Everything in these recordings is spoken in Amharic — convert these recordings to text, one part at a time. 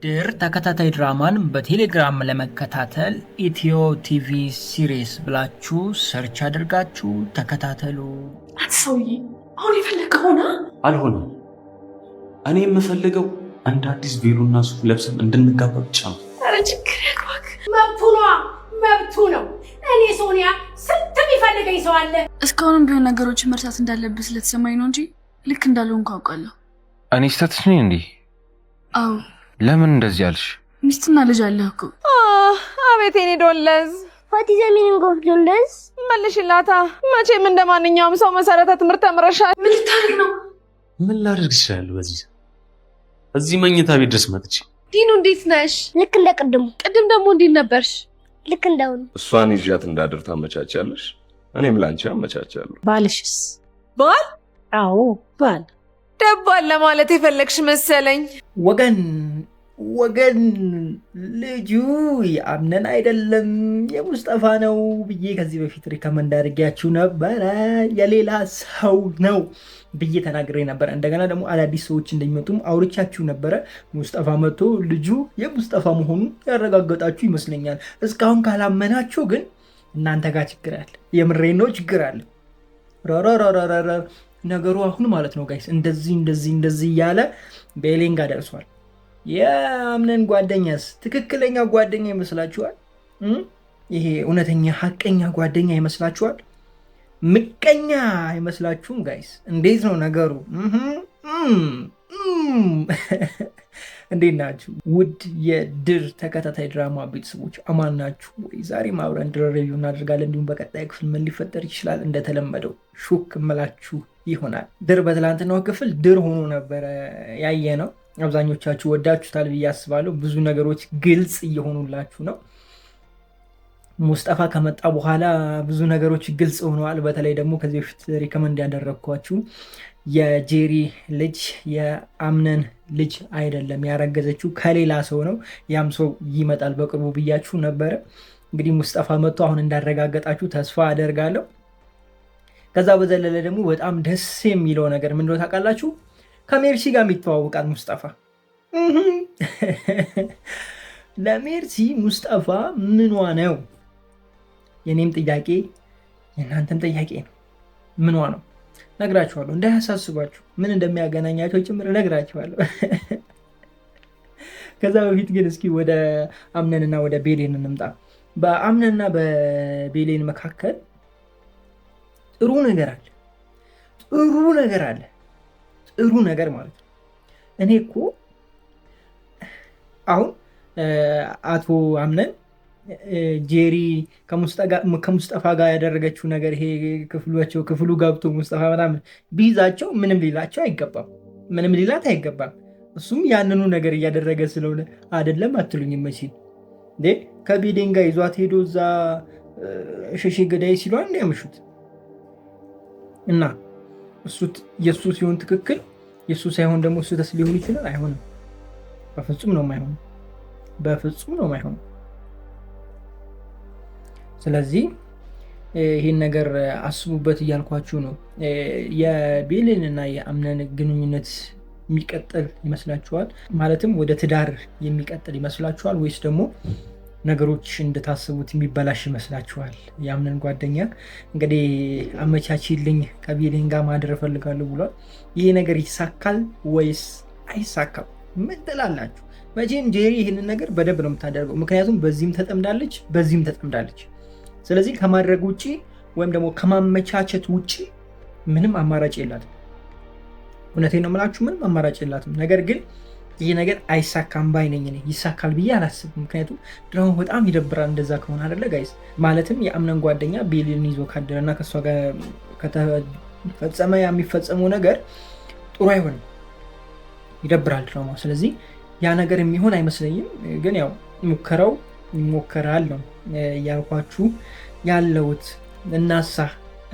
ድር ተከታታይ ድራማን በቴሌግራም ለመከታተል ኢትዮ ቲቪ ሲሪስ ብላችሁ ሰርች አድርጋችሁ ተከታተሉ። አትሰውዬ አሁን የፈለገውና አልሆነም። እኔ የምፈልገው አንድ አዲስ ቬሎና ሱፍ ለብሰን እንድንጋባ ብቻ ነው። ኧረ ችግር ያግባክ፣ መብቱ ነው። እኔ ሶኒያ ስንት የሚፈልገኝ ሰው አለ። እስካሁንም ቢሆን ነገሮችን መርሳት እንዳለብህ ስለተሰማኝ ነው እንጂ ልክ እንዳልሆንኩ አውቃለሁ። እኔ ስህተትሽ ነኝ እንዴ? አዎ። ለምን እንደዚህ አልሽ? ሚስትና ልጅ አለህ እኮ። አቤት የኔ ዶለዝ What is the meaning of dollars? መልሽላታ። መቼም እንደማንኛውም ሰው መሰረተ ትምህርት ተምረሻል። ምን ልታደርግ ነው? ምን ላደርግ እችላለሁ? እዚህ መኝታ ቤት ድረስ መጥቼ። ዲኑ እንዴት ነሽ? ልክ እንደ ቅድም ደግሞ እንዴት ነበርሽ? ልክ እንዳሁን። እሷን ይዣት እንዳድር ታመቻቻለሽ፣ እኔም ላንቺ አመቻቻለሁ። ባልሽስ? ባል? አዎ ባል። ደባል ለማለት የፈለግሽ መሰለኝ። ወገን ልጁ የአምነን አይደለም የሙስጠፋ ነው ብዬ ከዚህ በፊት ሪከመንድ አድርጊያችሁ ነበረ። የሌላ ሰው ነው ብዬ ተናግሬ ነበረ። እንደገና ደግሞ አዳዲስ ሰዎች እንደሚመጡም አውርቻችሁ ነበረ። ሙስጠፋ መጥቶ ልጁ የሙስጠፋ መሆኑን ያረጋገጣችሁ ይመስለኛል። እስካሁን ካላመናችሁ ግን እናንተ ጋር ችግር አለ። የምሬን ነው፣ ችግር አለ። ነገሩ አሁን ማለት ነው ጋይስ እንደዚህ እያለ ቤሌን ጋር ደርሷል። የአምነን ጓደኛስ ትክክለኛ ጓደኛ ይመስላችኋል? ይሄ እውነተኛ ሐቀኛ ጓደኛ ይመስላችኋል? ምቀኛ አይመስላችሁም ጋይስ? እንዴት ነው ነገሩ? እንዴት ናችሁ ውድ የድር ተከታታይ ድራማ ቤተሰቦች፣ አማን ናችሁ ወይ? ዛሬም አብረን ድር ሪቪው እናደርጋለን። እንዲሁም በቀጣይ ክፍል ምን ሊፈጠር ይችላል እንደተለመደው ሹክ እምላችሁ ይሆናል። ድር በትላንትናው ክፍል ድር ሆኖ ነበረ ያየ ነው። አብዛኞቻችሁ ወዳችሁታል ብዬ አስባለሁ። ብዙ ነገሮች ግልጽ እየሆኑላችሁ ነው። ሙስጠፋ ከመጣ በኋላ ብዙ ነገሮች ግልጽ ሆነዋል። በተለይ ደግሞ ከዚህ በፊት ሪከመንድ ያደረግኳችሁ የጄሪ ልጅ የአምነን ልጅ አይደለም፣ ያረገዘችው ከሌላ ሰው ነው። ያም ሰው ይመጣል በቅርቡ ብያችሁ ነበረ። እንግዲህ ሙስጠፋ መጥቶ አሁን እንዳረጋገጣችሁ ተስፋ አደርጋለሁ። ከዛ በዘለለ ደግሞ በጣም ደስ የሚለው ነገር ምንድነው ታውቃላችሁ? ከሜርሲ ጋር የሚተዋወቃል ሙስጠፋ። ለሜርሲ ሙስጠፋ ምኗ ነው? የኔም ጥያቄ የእናንተም ጥያቄ ነው። ምኗ ነው? ነግራችኋለሁ፣ እንዳያሳስባችሁ። ምን እንደሚያገናኛቸው ጭምር ነግራችኋለሁ። ከዛ በፊት ግን እስኪ ወደ አምነንና ወደ ቤሌን እንምጣ። በአምነንና በቤሌን መካከል ጥሩ ነገር ማለት ነው። እኔ እኮ አሁን አቶ አምነን ጄሪ ከሙስጠፋ ጋር ያደረገችው ነገር ይሄ ክፍሉ ገብቶ ሙስጠፋ ምናምን ቢይዛቸው ምንም ሊላት አይገባም። እሱም ያንኑ ነገር እያደረገ ስለሆነ አይደለም አትሉኝም መቼም? ከቤዴን ጋር ይዟት ሄዶ እዛ ሸሼ ገዳይ ሲሏል እንዲያመሹት እና እሱ የእሱ ሲሆን ትክክል፣ የእሱ ሳይሆን ደግሞ እሱ ተስ ሊሆን ይችላል። አይሆንም። በፍጹም ነው የማይሆነው። ስለዚህ ይህን ነገር አስቡበት እያልኳችሁ ነው። የቤሌን እና የአምነን ግንኙነት የሚቀጥል ይመስላችኋል? ማለትም ወደ ትዳር የሚቀጥል ይመስላችኋል? ወይስ ደግሞ ነገሮች እንደታሰቡት የሚበላሽ ይመስላችኋል? የአምነን ጓደኛ እንግዲህ አመቻችልኝ ከቤሌን ጋር ማደር እፈልጋለሁ ብሏል። ይሄ ነገር ይሳካል ወይስ አይሳካም? ምን ትላላችሁ? መቼም ጄሪ ይህንን ነገር በደንብ ነው የምታደርገው። ምክንያቱም በዚህም ተጠምዳለች። ስለዚህ ከማድረግ ውጭ ወይም ደግሞ ከማመቻቸት ውጭ ምንም አማራጭ የላትም። እውነቴን ነው የምላችሁ፣ ምንም አማራጭ የላትም። ነገር ግን ይህ ነገር አይሳካም ባይ ነኝ እኔ። ይሳካል ብዬ አላስብም። ምክንያቱም ድራማው በጣም ይደብራል እንደዛ ከሆነ አይደለ ጋይስ? ማለትም የአምነን ጓደኛ ቤሌን ይዞ ካደረና ከእሷ ጋር ከተፈጸመ የሚፈጸመው ነገር ጥሩ አይሆንም፣ ይደብራል ድራማው። ስለዚህ ያ ነገር የሚሆን አይመስለኝም። ግን ያው ሙከራው ይሞከራል ነው እያልኳችሁ ያለሁት።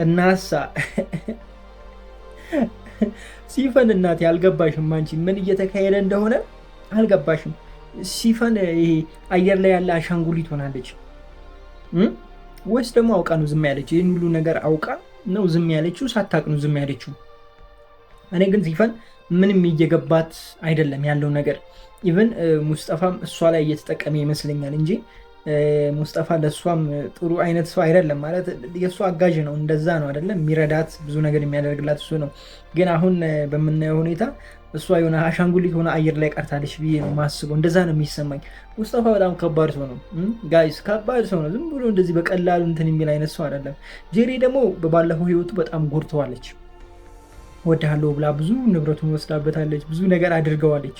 እናሳ ሲፈን እናት ያልገባሽም አንቺ ምን እየተካሄደ እንደሆነ አልገባሽም። ሲፈን ይሄ አየር ላይ ያለ አሻንጉሊት ሆናለች ወይስ ደግሞ አውቃ ነው ዝም ያለች? ይህን ሁሉ ነገር አውቃ ነው ዝም ያለችው? ሳታቅ ነው ዝም ያለችው? እኔ ግን ሲፈን ምንም እየገባት አይደለም ያለው ነገር። ኢቨን ሙስጠፋም እሷ ላይ እየተጠቀመ ይመስለኛል እንጂ ሙስጠፋ ለእሷም ጥሩ አይነት ሰው አይደለም። ማለት የእሷ አጋዥ ነው፣ እንደዛ ነው አይደለም፣ የሚረዳት ብዙ ነገር የሚያደርግላት እሱ ነው። ግን አሁን በምናየው ሁኔታ እሷ የሆነ አሻንጉሊት ሆነ አየር ላይ ቀርታለች ብዬ ነው ማስበው። እንደዛ ነው የሚሰማኝ። ሙስጠፋ በጣም ከባድ ሰው ነው ጋይስ፣ ከባድ ሰው ነው። ዝም ብሎ እንደዚህ በቀላሉ እንትን የሚል አይነት ሰው አይደለም። ጄሪ ደግሞ በባለፈው ህይወቱ በጣም ጎድተዋለች። ወድሃለሁ ብላ ብዙ ንብረቱን ወስዳበታለች፣ ብዙ ነገር አድርገዋለች።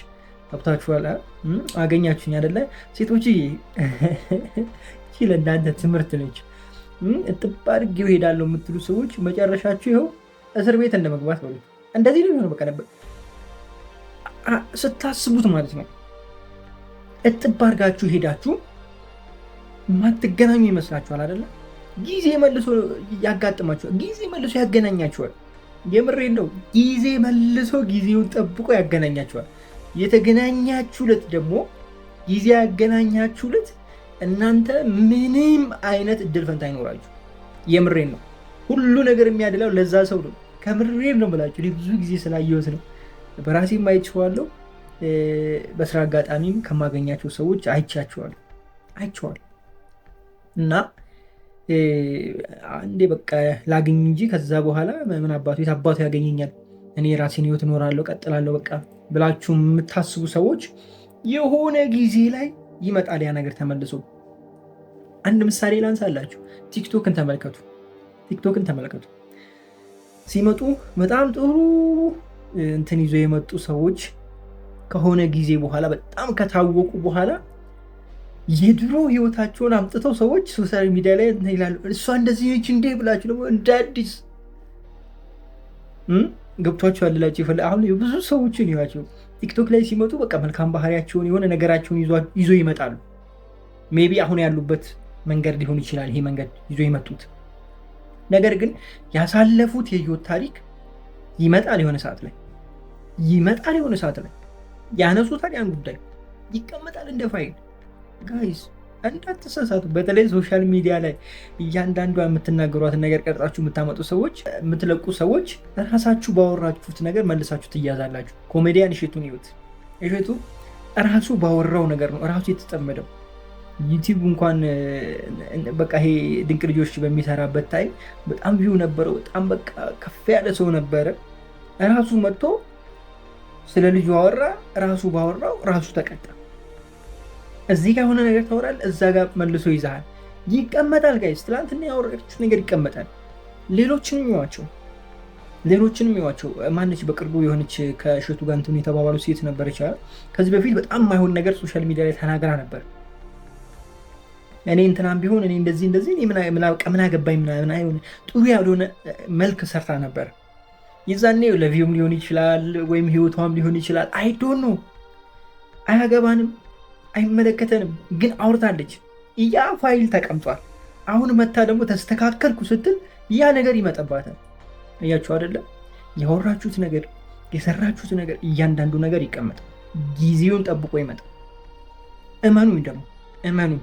ገብታችኋል? አገኛችሁኝ አይደለ ሴቶች? ለእናንተ ትምህርት ነች። እጥብ አድርጌው ሄዳለሁ የምትሉ ሰዎች መጨረሻችሁ ይኸው እስር ቤት እንደመግባት በሉ። እንደዚህ ነው የሚሆነው። በቃ ነበር ስታስቡት ማለት ነው። እጥብ አድርጋችሁ ሄዳችሁ ማትገናኙ ይመስላችኋል አይደለ? ጊዜ መልሶ ያጋጥማችኋል። ጊዜ መልሶ ያገናኛችኋል። የምሬ ነው። ጊዜ መልሶ ጊዜውን ጠብቆ ያገናኛችኋል። የተገናኛችሁለት ደግሞ ጊዜ ያገናኛችሁለት እናንተ ምንም አይነት እድል ፈንታ አይኖራችሁ። የምሬን ነው። ሁሉ ነገር የሚያድላው ለዛ ሰው ነው። ከምሬን ነው ብላችሁ ብዙ ጊዜ ስላየሁት ነው። በራሴም አይቼዋለሁ። በስራ አጋጣሚም ከማገኛቸው ሰዎች አይቻቸዋለሁ እና አንዴ በቃ ላገኝ እንጂ ከዛ በኋላ ምን አባቱ የት አባቱ ያገኘኛል፣ እኔ የራሴን ህይወት እኖራለሁ ቀጥላለሁ በቃ ብላችሁ የምታስቡ ሰዎች የሆነ ጊዜ ላይ ይመጣል ያ ነገር ተመልሶ። አንድ ምሳሌ ላንሳላችሁ። ቲክቶክን ተመልከቱ። ሲመጡ በጣም ጥሩ እንትን ይዞ የመጡ ሰዎች ከሆነ ጊዜ በኋላ በጣም ከታወቁ በኋላ የድሮ ህይወታቸውን አምጥተው ሰዎች ሶሻል ሚዲያ ላይ ይላሉ፣ እሷ እንደዚህ ነች እንዴ ብላችሁ ደግሞ እንደ አዲስ ገብቷቸው ያላቸው ይፈል። አሁን ብዙ ሰዎችን ይዋቸው ቲክቶክ ላይ ሲመጡ በቃ መልካም ባህሪያቸውን የሆነ ነገራቸውን ይዞ ይመጣሉ። ሜቢ አሁን ያሉበት መንገድ ሊሆን ይችላል ይሄ መንገድ ይዞ ይመጡት። ነገር ግን ያሳለፉት የህይወት ታሪክ ይመጣል የሆነ ሰዓት ላይ ያነሱታል። ያን ጉዳይ ይቀመጣል እንደ ፋይል። ጋይስ እንዳትሳሳቱ። በተለይ ሶሻል ሚዲያ ላይ እያንዳንዷ የምትናገሯትን ነገር ቀርጻችሁ የምታመጡ ሰዎች፣ የምትለቁ ሰዎች ራሳችሁ ባወራችሁት ነገር መልሳችሁ ትያዛላችሁ። ኮሜዲያን እሸቱን ይዩት። እሸቱ ራሱ ባወራው ነገር ነው ራሱ የተጠመደው። ዩቲዩብ እንኳን በቃ ይሄ ድንቅ ልጆች በሚሰራበት ታይም በጣም ቪው ነበረው። በጣም በቃ ከፍ ያለ ሰው ነበረ። ራሱ መጥቶ ስለ ልጁ አወራ። ራሱ ባወራው ራሱ ተቀጣ። እዚህ ጋር የሆነ ነገር ታወራል፣ እዛ ጋር መልሶ ይዛሃል። ይቀመጣል ጋይስ። ትላንትና ያወራችሁት ነገር ይቀመጣል። ሌሎችንም ይዋቸው። ማነች በቅርቡ የሆነች ከእሸቱ ጋር እንትን የተባባሉ ሴት ነበረች። ከዚህ በፊት በጣም የማይሆን ነገር ሶሻል ሚዲያ ላይ ተናግራ ነበር። እኔ እንትናም ቢሆን እኔ እንደዚህ ምን አገባኝ ምናምን አይሆን ጥሩ ያልሆነ መልክ ሰርታ ነበር። የዛኔ ለቪውም ሊሆን ይችላል ወይም ህይወቷም ሊሆን ይችላል። አይ ዶንት ኖ፣ አያገባንም፣ አይመለከተንም። ግን አውርታለች። ያ ፋይል ተቀምጧል። አሁን መታ ደግሞ ተስተካከልኩ ስትል ያ ነገር ይመጣባታል። እያችሁ አይደለም? ያወራችሁት ነገር የሰራችሁት ነገር እያንዳንዱ ነገር ይቀመጣል። ጊዜውን ጠብቆ ይመጣል። እመኑኝ። ደግሞ እመኑኝ።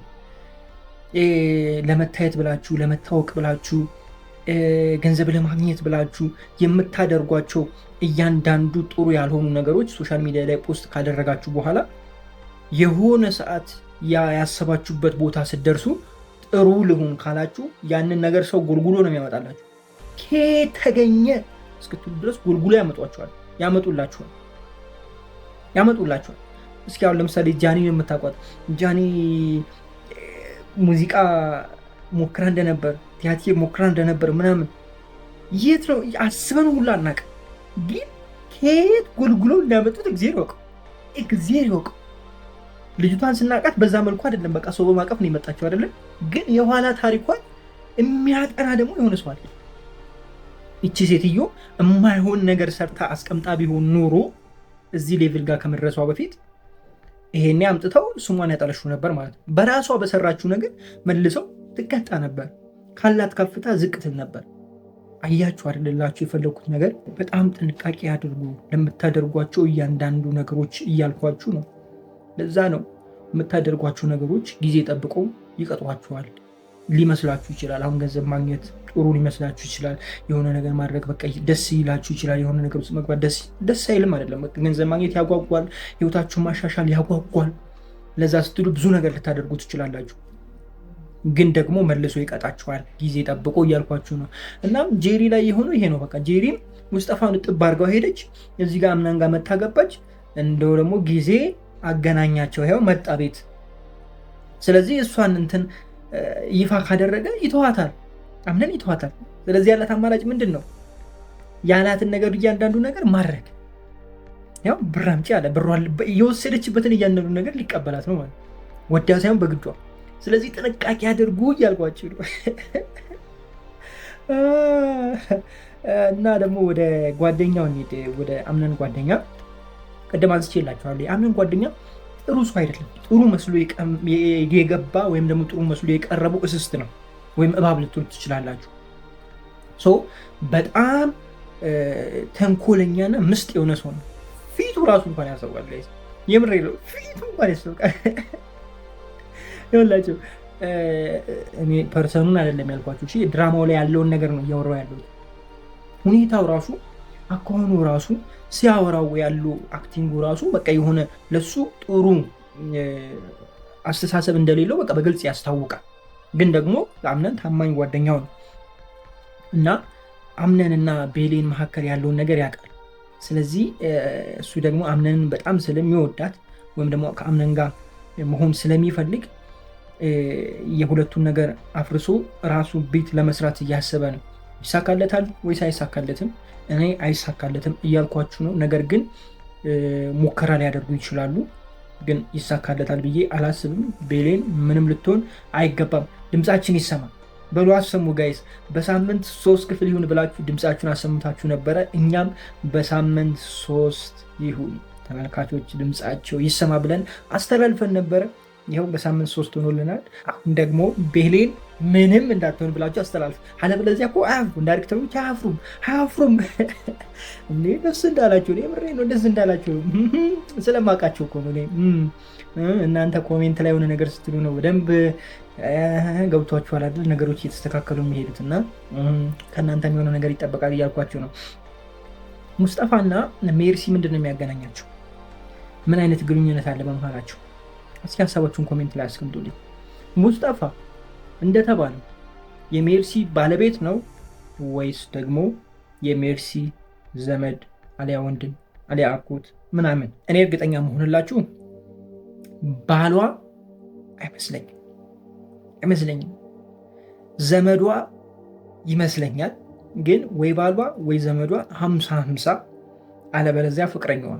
ለመታየት ብላችሁ ለመታወቅ ብላችሁ ገንዘብ ለማግኘት ብላችሁ የምታደርጓቸው እያንዳንዱ ጥሩ ያልሆኑ ነገሮች ሶሻል ሚዲያ ላይ ፖስት ካደረጋችሁ በኋላ የሆነ ሰዓት ያሰባችሁበት ቦታ ስትደርሱ ጥሩ ልሁን ካላችሁ ያንን ነገር ሰው ጎልጉሎ ነው የሚያመጣላችሁ። ከተገኘ እስክትሉ ድረስ ጎልጉሎ ያመጡላችኋል። እስኪ አሁን ለምሳሌ ጃኒን የምታውቋት ጃኒ ሙዚቃ ሞክራ እንደነበር ቲያትር ሞክራ እንደነበር ምናምን የት ነው አስበን ሁሉ አናውቅም። ግን ከየት ጎልጉሎ እንዳመጡት እግዚአብሔር ይወቀው። ልጅቷን ስናውቃት በዛ መልኩ አይደለም፣ በቃ ሰው በማቀፍ ነው የመጣችው አይደለም። ግን የኋላ ታሪኳን የሚያጠና ደግሞ የሆነ ሰው አለ። እቺ ሴትዮ የማይሆን ነገር ሰርታ አስቀምጣ ቢሆን ኖሮ እዚህ ሌቭል ጋር ከመድረሷ በፊት ይሄኔ አምጥተው ስሟን ያጠለሹ ነበር ማለት ነው። በራሷ በሰራችው ነገር መልሰው ትቀጣ ነበር። ካላት ከፍታ ዝቅ ትል ነበር። አያችሁ አይደላችሁ? የፈለኩት ነገር በጣም ጥንቃቄ አድርጉ ለምታደርጓቸው እያንዳንዱ ነገሮች እያልኳችሁ ነው። ለዛ ነው የምታደርጓቸው ነገሮች ጊዜ ጠብቀው ይቀጧችኋል። ሊመስላችሁ ይችላል። አሁን ገንዘብ ማግኘት ጥሩ ሊመስላችሁ ይችላል። የሆነ ነገር ማድረግ በቃ ደስ ይላችሁ ይችላል። የሆነ ነገር ውስጥ መግባት ደስ አይልም አይደለም። ገንዘብ ማግኘት ያጓጓል። ህይወታችሁን ማሻሻል ያጓጓል። ለዛ ስትሉ ብዙ ነገር ልታደርጉ ትችላላችሁ። ግን ደግሞ መልሶ ይቀጣችኋል። ጊዜ ጠብቆ እያልኳችሁ ነው። እናም ጄሪ ላይ የሆነው ይሄ ነው። በቃ ጄሪም ሙስጠፋን ጥብ አድርገው ሄደች። እዚህ ጋር አምናን ጋር መታገባች። እንደው ደግሞ ጊዜ አገናኛቸው። ይኸው መጣ ቤት። ስለዚህ እሷን እንትን ይፋ ካደረገ ይተዋታል፣ አምነን ይተዋታል። ስለዚህ ያላት አማራጭ ምንድን ነው? ያላትን ነገር እያንዳንዱ ነገር ማድረግ። ያው ብር አምጪ አለ። የወሰደችበትን እያንዳንዱ ነገር ሊቀበላት ነው ማለት ወዳ ሳይሆን በግዷ። ስለዚህ ጥንቃቄ አድርጉ እያልኳችሁ ነው። እና ደግሞ ወደ ጓደኛው እንሂድ። ወደ አምነን ጓደኛ ቅድም አንስቼላችኋለሁ። የአምነን ጓደኛ ጥሩ ሰው አይደለም። ጥሩ መስሎ የገባ ወይም ደግሞ ጥሩ መስሎ የቀረበው እስስት ነው፣ ወይም እባብ ልትሉ ትችላላችሁ። በጣም ተንኮለኛና ምስጥ የሆነ ሰው ነው። ፊቱ ራሱ እንኳን ያስታውቃል። የምሬ ነው። ፊቱ እንኳን ያስታውቃል። ይኸውላችሁ እኔ ፐርሰኑን አይደለም ያልኳችሁ፣ ድራማው ላይ ያለውን ነገር ነው እያወራሁ ያለው። ሁኔታው ራሱ አኳኋኑ ራሱ ሲያወራው ያሉ አክቲንጉ ራሱ በቃ የሆነ ለሱ ጥሩ አስተሳሰብ እንደሌለው በቃ በግልጽ ያስታውቃል። ግን ደግሞ ለአምነን ታማኝ ጓደኛው ነው እና አምነንና ቤሌን መካከል ያለውን ነገር ያውቃል። ስለዚህ እሱ ደግሞ አምነንን በጣም ስለሚወዳት ወይም ደግሞ ከአምነን ጋር መሆን ስለሚፈልግ የሁለቱን ነገር አፍርሶ ራሱ ቤት ለመስራት እያሰበ ነው። ይሳካለታል ወይስ አይሳካለትም? እኔ አይሳካለትም እያልኳችሁ ነው። ነገር ግን ሙከራ ሊያደርጉ ይችላሉ። ግን ይሳካለታል ብዬ አላስብም። ቤሌን ምንም ልትሆን አይገባም። ድምፃችን ይሰማ በሉ። አሰሙ ጋይስ። በሳምንት 3 ክፍል ይሁን ብላችሁ ድምፃችሁን አሰምታችሁ ነበረ። እኛም በሳምንት 3 ይሁን ተመልካቾች ድምፃቸው ይሰማ ብለን አስተላልፈን ነበረ። ይኸው በሳምንት 3 ሆኖልናል። አሁን ደግሞ ቤሌን ምንም እንዳትሆን ብላችሁ አስተላልፉ። አለበለዚያ እኮ አያፍሩም፣ ዳይሬክተሮች አያፍሩም። እንዴ ደስ እንዳላችሁ ነው። የምሬ ነው። ደስ እንዳላችሁ ስለማውቃቸው እኮ ነው። እናንተ ኮሜንት ላይ የሆነ ነገር ስትሉ ነው በደንብ ገብቷችኋል አይደል? ነገሮች እየተስተካከሉ የሚሄዱት እና ከእናንተ የሆነ ነገር ይጠበቃል እያልኳቸው ነው። ሙስጠፋና ሜርሲ ምንድን ነው የሚያገናኛቸው? ምን አይነት ግንኙነት አለ በመሃላቸው? እስኪ ሀሳባችሁን ኮሜንት ላይ አስቀምጡልኝ። ሙስጠፋ እንደተባለው የሜርሲ ባለቤት ነው ወይስ ደግሞ የሜርሲ ዘመድ አሊያ ወንድም አሊያ አጎት ምናምን? እኔ እርግጠኛ መሆንላችሁ ባሏ አይመስለኝም፣ ዘመዷ ይመስለኛል። ግን ወይ ባሏ ወይ ዘመዷ 50-50 አለበለዚያ ፍቅረኛዋ።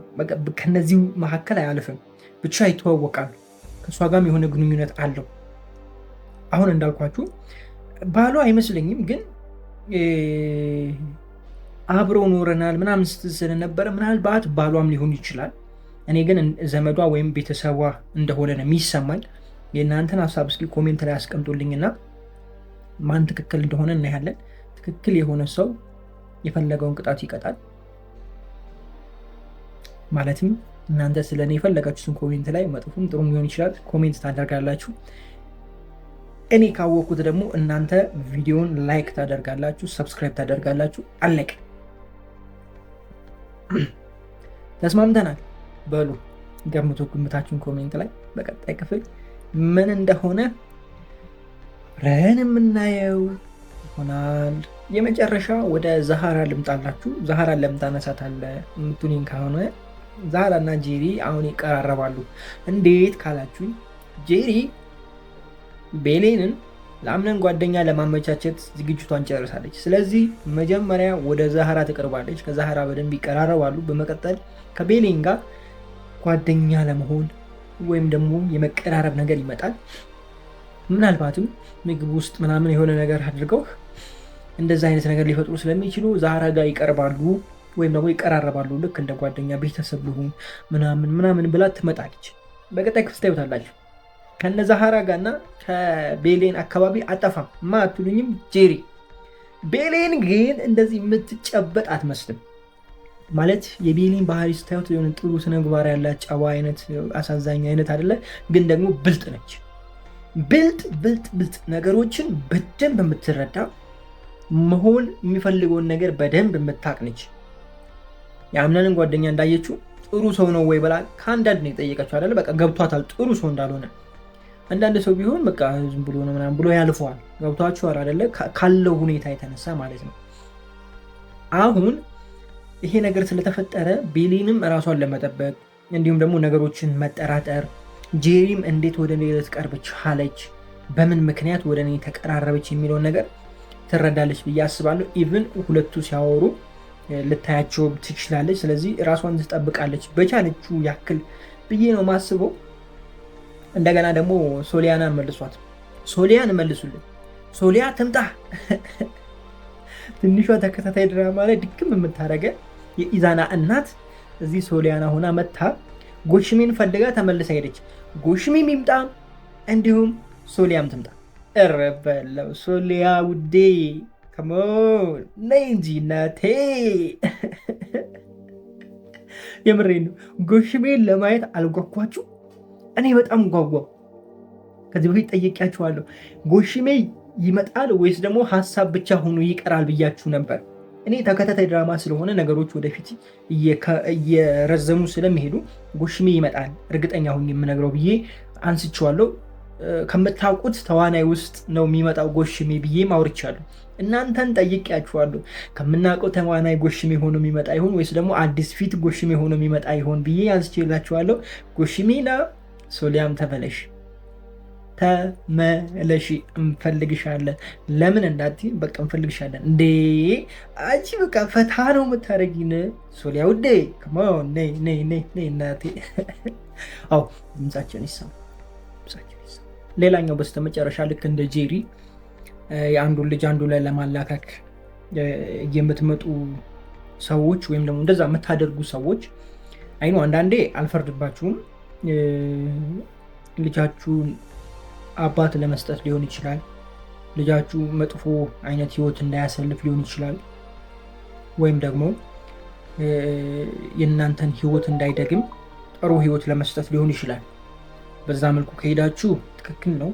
ከነዚሁ መካከል አያልፍም። ብቻ ይተዋወቃሉ። ከእሷ ጋርም የሆነ ግንኙነት አለው። አሁን እንዳልኳችሁ ባሏ አይመስለኝም፣ ግን አብረው ኖረናል ምናምን ስትል ስለነበረ ምናልባት ባሏም ሊሆን ይችላል። እኔ ግን ዘመዷ ወይም ቤተሰቧ እንደሆነ ነው የሚሰማኝ። የእናንተን ሀሳብ እስኪ ኮሜንት ላይ አስቀምጡልኝና ማን ትክክል እንደሆነ እናያለን። ትክክል የሆነ ሰው የፈለገውን ቅጣት ይቀጣል። ማለትም እናንተ ስለ እኔ የፈለጋችሁትን ኮሜንት ላይ መጥፎም ጥሩም ሊሆን ይችላል ኮሜንት ታደርጋላችሁ። እኔ ካወቅኩት ደግሞ እናንተ ቪዲዮን ላይክ ታደርጋላችሁ፣ ሰብስክራይብ ታደርጋላችሁ። አለቀ። ተስማምተናል? በሉ ገምቱ፣ ግምታችሁን ኮሜንት ላይ። በቀጣይ ክፍል ምን እንደሆነ ረን የምናየው ይሆናል። የመጨረሻ ወደ ዛሃራ ልምጣላችሁ። ዛሃራን ለምን ታነሳታለህ የምትሉኝ ከሆነ ዛሃራ እና ጄሪ አሁን ይቀራረባሉ። እንዴት ካላችሁኝ ጄሪ ቤሌንን ለአምነን ጓደኛ ለማመቻቸት ዝግጅቷን ጨርሳለች። ስለዚህ መጀመሪያ ወደ ዛሃራ ትቀርባለች። ከዛሃራ በደንብ ይቀራረባሉ። በመቀጠል ከቤሌን ጋር ጓደኛ ለመሆን ወይም ደግሞ የመቀራረብ ነገር ይመጣል። ምናልባትም ምግብ ውስጥ ምናምን የሆነ ነገር አድርገው እንደዛ አይነት ነገር ሊፈጥሩ ስለሚችሉ ዛሃራ ጋር ይቀርባሉ ወይም ደግሞ ይቀራረባሉ። ልክ እንደ ጓደኛ ቤተሰብ ልሁን ምናምን ብላ ትመጣለች። በቀጣይ ክፍል ታዩታላችሁ። ከነ ዛሃራ ጋርና ከቤሌን አካባቢ አጠፋም ማትሉኝም ጄሪ። ቤሌን ግን እንደዚህ የምትጨበጥ አትመስልም። ማለት የቤሌን ባህሪ ስታዩት የሆነ ጥሩ ስነ ምግባር ያላት ጨዋ አይነት አሳዛኝ አይነት አይደለ፣ ግን ደግሞ ብልጥ ነች። ብልጥ ነገሮችን በደንብ የምትረዳ መሆን የሚፈልገውን ነገር በደንብ የምታቅንች። የአምናንን ጓደኛ እንዳየችው ጥሩ ሰው ነው ወይ ብላ ከአንዳንድ ነው የጠየቀችው አይደለ? በቃ ገብቷታል ጥሩ ሰው እንዳልሆነ። አንዳንድ ሰው ቢሆን በቃ ዝም ብሎ ነው ምናምን ብሎ ያልፈዋል። ገብቷችኋል አይደለ? ካለው ሁኔታ የተነሳ ማለት ነው። አሁን ይሄ ነገር ስለተፈጠረ ቤሊንም እራሷን ለመጠበቅ እንዲሁም ደግሞ ነገሮችን መጠራጠር፣ ጄሪም እንዴት ወደ እኔ ልትቀርብ ቻለች፣ በምን ምክንያት ወደ እኔ ተቀራረበች የሚለውን ነገር ትረዳለች ብዬ አስባለሁ። ኢቭን ሁለቱ ሲያወሩ ልታያቸው ትችላለች። ስለዚህ ራሷን ትጠብቃለች በቻለችው ያክል ብዬ ነው ማስበው። እንደገና ደግሞ ሶሊያናን መልሷት። ሶሊያን መልሱልን። ሶሊያ ትምጣ። ትንሿ ተከታታይ ድራማ ላይ ድክም የምታደርገ የኢዛና እናት እዚህ ሶሊያና ሆና መታ ጎሽሜን ፈልጋ ተመልሳ ሄደች። ጎሽሜም ይምጣ እንዲሁም ሶሊያም ትምጣ። እረበለው ሶሊያ ውዴ ከሞን ነይ እንጂ እናቴ። የምሬን ነው። ጎሽሜን ለማየት አልጓጓችሁ? እኔ በጣም ጓጓው። ከዚህ በፊት ጠየቂያችኋለሁ። ጎሽሜ ይመጣል ወይስ ደግሞ ሀሳብ ብቻ ሆኖ ይቀራል ብያችሁ ነበር። እኔ ተከታታይ ድራማ ስለሆነ ነገሮች ወደፊት እየረዘሙ ስለሚሄዱ ጎሽሜ ይመጣል እርግጠኛ ሁኝ የምነግረው ብዬ አንስቼዋለሁ። ከምታውቁት ተዋናይ ውስጥ ነው የሚመጣው ጎሽሜ ብዬ አውርቻለሁ። እናንተን ጠይቄያችኋለሁ። ከምናውቀው ተዋናይ ጎሽሜ ሆኖ የሚመጣ ይሆን ወይስ ደግሞ አዲስ ፊት ጎሽሜ ሆኖ የሚመጣ ይሆን ብዬ አንስቼላችኋለሁ። ጎሽሜና ሶሊያም ተመለሽ እንፈልግሻለን። ለምን እንዳትዪ በቃ እንፈልግሻለን። እንዴ አንቺ በቃ ፈታ ነው የምታደርጊን ሶሊያ ውዴ። ከሞን ነይ እናቴ። አዎ ድምፃችን ይሰማ። ሌላኛው በስተመጨረሻ ልክ እንደ ጄሪ የአንዱን ልጅ አንዱ ላይ ለማላከክ የምትመጡ ሰዎች ወይም ደግሞ እንደዛ የምታደርጉ ሰዎች አይኑ አንዳንዴ አልፈርድባችሁም። ልጃችሁን አባት ለመስጠት ሊሆን ይችላል። ልጃችሁ መጥፎ አይነት ህይወት እንዳያሰልፍ ሊሆን ይችላል። ወይም ደግሞ የእናንተን ህይወት እንዳይደግም ጥሩ ህይወት ለመስጠት ሊሆን ይችላል። በዛ መልኩ ከሄዳችሁ ትክክል ነው፣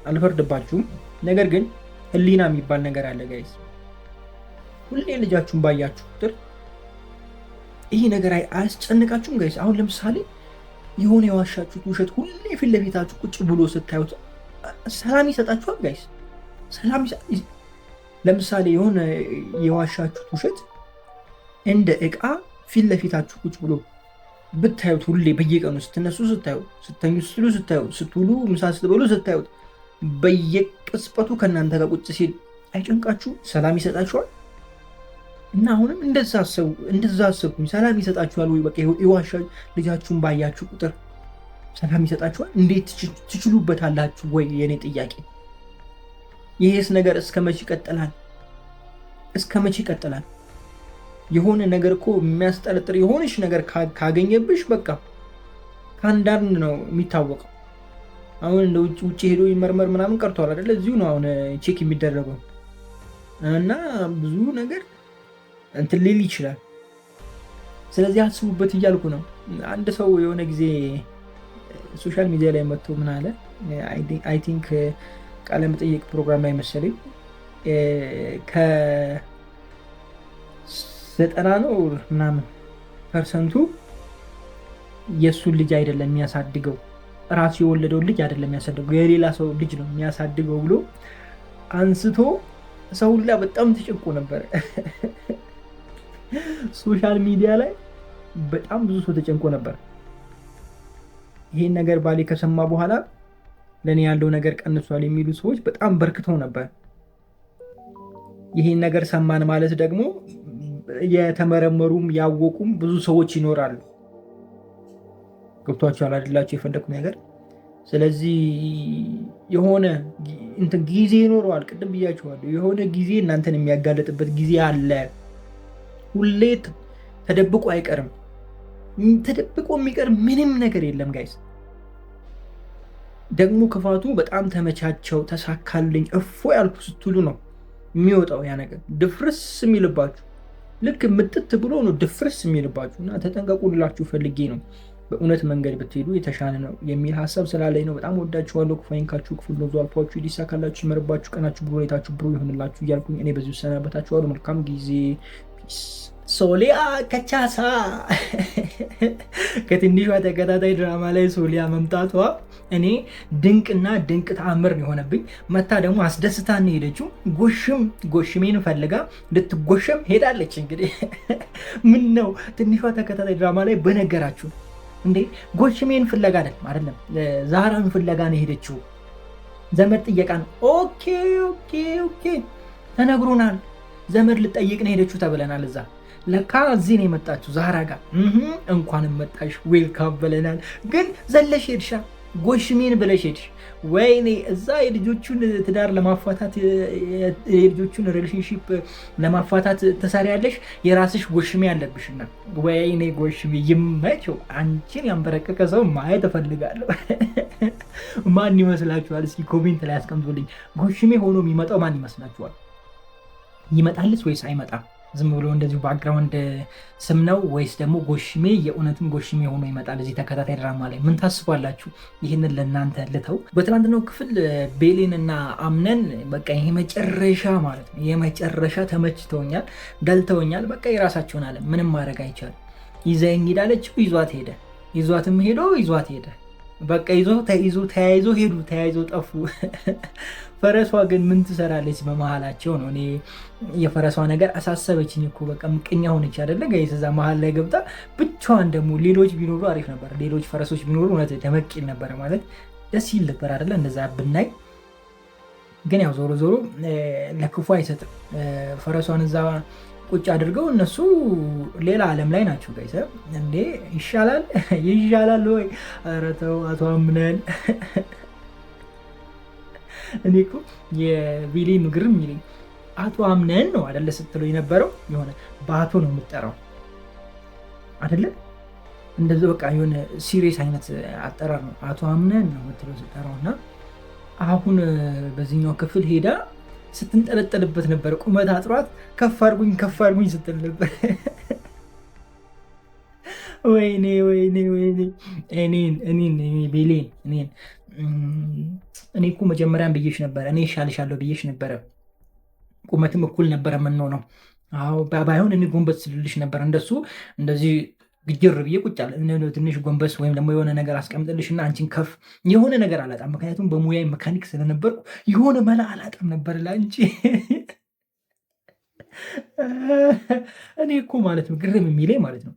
አልፈርድባችሁም። ነገር ግን ህሊና የሚባል ነገር አለ ጋይስ። ሁሌ ልጃችሁን ባያችሁ ቁጥር ይህ ነገር አያስጨንቃችሁም ጋይስ? አሁን ለምሳሌ የሆነ የዋሻችሁት ውሸት ሁሌ ፊት ለፊታችሁ ቁጭ ብሎ ስታዩት ሰላም ይሰጣችኋል ጋይስ? ለምሳሌ የሆነ የዋሻችሁት ውሸት እንደ እቃ ፊት ለፊታችሁ ቁጭ ብሎ ብታዩት ሁሌ በየቀኑ ስትነሱ ስታዩት፣ ስተኙ ስትሉ ስታዩት፣ ስትውሉ ምሳ ስትበሉ ስታዩት፣ በየቅጽበቱ ከእናንተ ጋር ቁጭ ሲል አይጨንቃችሁ? ሰላም ይሰጣችኋል? እና አሁንም እንደዛ አሰብኩኝ። ሰላም ይሰጣችኋል ወይ? በቃ የዋሻ ልጃችሁን ባያችሁ ቁጥር ሰላም ይሰጣችኋል? እንዴት ትችሉበታላችሁ ወይ? የኔ ጥያቄ ይሄስ ነገር እስከ መቼ ይቀጥላል? የሆነ ነገር እኮ የሚያስጠረጥር የሆነች ነገር ካገኘብሽ በቃ ከአንዳንድ ነው የሚታወቀው። አሁን እንደ ውጭ ሄዶ ይመርመር ምናምን ቀርቷል አይደለ? እዚሁ ነው አሁን ቼክ የሚደረገው እና ብዙ ነገር እንትን ሊል ይችላል። ስለዚህ አስቡበት እያልኩ ነው። አንድ ሰው የሆነ ጊዜ ሶሻል ሚዲያ ላይ መጥቶ ምን አለ፣ አይ ቲንክ ቃለ መጠይቅ ፕሮግራም ላይ መሰለኝ ከ90 ነው ምናምን ፐርሰንቱ የእሱን ልጅ አይደለም የሚያሳድገው፣ ራሱ የወለደውን ልጅ አይደለም የሚያሳድገው፣ የሌላ ሰው ልጅ ነው የሚያሳድገው ብሎ አንስቶ ሰው ሁላ በጣም ተጨንቆ ነበር። ሶሻል ሚዲያ ላይ በጣም ብዙ ሰው ተጨንቆ ነበር። ይሄን ነገር ባሌ ከሰማ በኋላ ለኔ ያለው ነገር ቀንሷል የሚሉ ሰዎች በጣም በርክተው ነበር። ይሄን ነገር ሰማን ማለት ደግሞ የተመረመሩም ያወቁም ብዙ ሰዎች ይኖራሉ። ገብቷችኋል አይደላችሁ የፈለኩት ነገር? ስለዚህ የሆነ እንትን ጊዜ ይኖረዋል። ቅድም ብያችኋለሁ። የሆነ ጊዜ እናንተን የሚያጋለጥበት ጊዜ አለ። ሁሌ ተደብቆ አይቀርም። ተደብቆ የሚቀር ምንም ነገር የለም ጋይስ። ደግሞ ክፋቱ በጣም ተመቻቸው፣ ተሳካልኝ፣ እፎ ያልኩ ስትሉ ነው የሚወጣው ያ ነገር ድፍርስ የሚልባችሁ። ልክ ምጥት ብሎ ነው ድፍርስ የሚልባችሁ እና ተጠንቀቁ ልላችሁ ፈልጌ ነው። በእውነት መንገድ ብትሄዱ የተሻለ ነው የሚል ሀሳብ ስላለኝ ነው። በጣም ወዳችኋለሁ። ክፉ አይንካችሁ፣ ክፉ ነው አልፏችሁ፣ ይሳካላችሁ፣ ይመርባችሁ፣ ቀናችሁ ብሩህ፣ ሌታችሁ ብሩህ ይሆንላችሁ እያልኩኝ እኔ በዚሁ ሰናበታችኋለሁ። መልካም ጊዜ። ፒስ። ሶሊያ ከቻሳ ከትንሿ ተከታታይ ድራማ ላይ ሶሊያ መምጣቷ እኔ ድንቅና ድንቅ ተአምር ነው የሆነብኝ። መታ ደግሞ አስደስታን ሄደችው። ጎሽሜን ፈልጋ ልትጎሸም ሄዳለች። እንግዲህ ምን ነው ትንሿ ተከታታይ ድራማ ላይ በነገራችሁ እንዴ ጎሽሜን ፍለጋ አይደለም ዛራን ፍለጋ ነው የሄደችው። ዘመድ ጥየቃ ነው። ኦኬ ተነግሮናል። ዘመድ ልጠይቅ ነው ሄደችው ተብለናል። እዛ ለካ እዚህ ነው የመጣችሁ ዛራ ጋር። እንኳንም መጣሽ ዌልካም ብለናል። ግን ዘለሽ ሄድሻ ጎሽሜን ብለሽ ሄድሽ። ወይኔ እዛ የልጆቹን ትዳር ለማፋታት የልጆቹን ሪሌሽንሺፕ ለማፋታት ትሰሪያለሽ። የራስሽ ጎሽሜ ያለብሽና ወይኔ ጎሽሜ ይመቸው። አንቺን ያንበረቀቀ ሰው ማየት እፈልጋለሁ። ማን ይመስላችኋል? እስኪ ኮሜንት ላይ አስቀምጡልኝ። ጎሽሜ ሆኖ የሚመጣው ማን ይመስላችኋል? ይመጣልስ ወይስ አይመጣም? ዝም ብሎ እንደዚሁ ባክግራውንድ ስም ነው ወይስ ደግሞ ጎሽሜ የእውነትም ጎሽሜ ሆኖ ይመጣል እዚህ ተከታታይ ድራማ ላይ? ምን ታስባላችሁ? ይህንን ለእናንተ ልተው። በትናንትናው ክፍል ቤሌን እና አምነን በቃ ይሄ መጨረሻ ማለት ነው የመጨረሻ ተመችተውኛል፣ ደልተውኛል። በቃ የራሳቸውን አለ ምንም ማድረግ አይቻልም። ይዘኝ ሄዳለችው፣ ይዟት ሄደ። ይዟትም ሄዶ ይዟት ሄደ። በቃ ተያይዞ ሄዱ፣ ተያይዞ ጠፉ። ፈረሷ ግን ምን ትሰራለች በመሀላቸው ነው። እኔ የፈረሷ ነገር አሳሰበችኝ እኮ በቃ ምቀኛ ሆነች አይደለ ጋይስ? እዛ መሀል ላይ ገብታ ብቻዋን ደግሞ ሌሎች ቢኖሩ አሪፍ ነበር። ሌሎች ፈረሶች ቢኖሩ እውነት ደመቅ ይል ነበረ ማለት ደስ ይል ነበር አይደለ? እንደዛ ብናይ ግን ያው ዞሮ ዞሮ ለክፉ አይሰጥም። ፈረሷን እዛ ቁጭ አድርገው እነሱ ሌላ ዓለም ላይ ናቸው ጋይስ። እንዴ ይሻላል ወይ? ኧረ ተው አቶ አምነን። እኔ እኮ የቤሌን ግርም የሚለኝ አቶ አምነን ነው አይደለ ስትለው የነበረው የሆነ በአቶ ነው የምጠራው አይደለ? እንደዚህ በቃ የሆነ ሲሪየስ አይነት አጠራር ነው። አቶ አምነን ነው የምትለው ስጠራው። እና አሁን በዚህኛው ክፍል ሄዳ ስትንጠለጠልበት ነበር። ቁመት አጥሯት ከፍ አድርጉኝ ስትል ነበር። ወይኔ እኔን ቤሌን እኔ እኮ መጀመሪያም ብዬሽ ነበረ፣ እኔ እሻልሻለሁ ብዬሽ ነበረ። ቁመትም እኩል ነበረ የምንሆነው። አዎ ባይሆን እኔ ጎንበስ ስልልሽ ነበር። እንደሱ እንደዚህ ግጅር ብዬ ቁጭ አለ። ትንሽ ጎንበስ ወይም ደግሞ የሆነ ነገር አስቀምጥልሽና አንቺን ከፍ የሆነ ነገር አላጣም። ምክንያቱም በሙያዬ መካኒክ ስለነበርኩ የሆነ መላ አላጣም ነበር ለአንቺ። እኔ እኮ ማለት ነው ግርም የሚለኝ ማለት ነው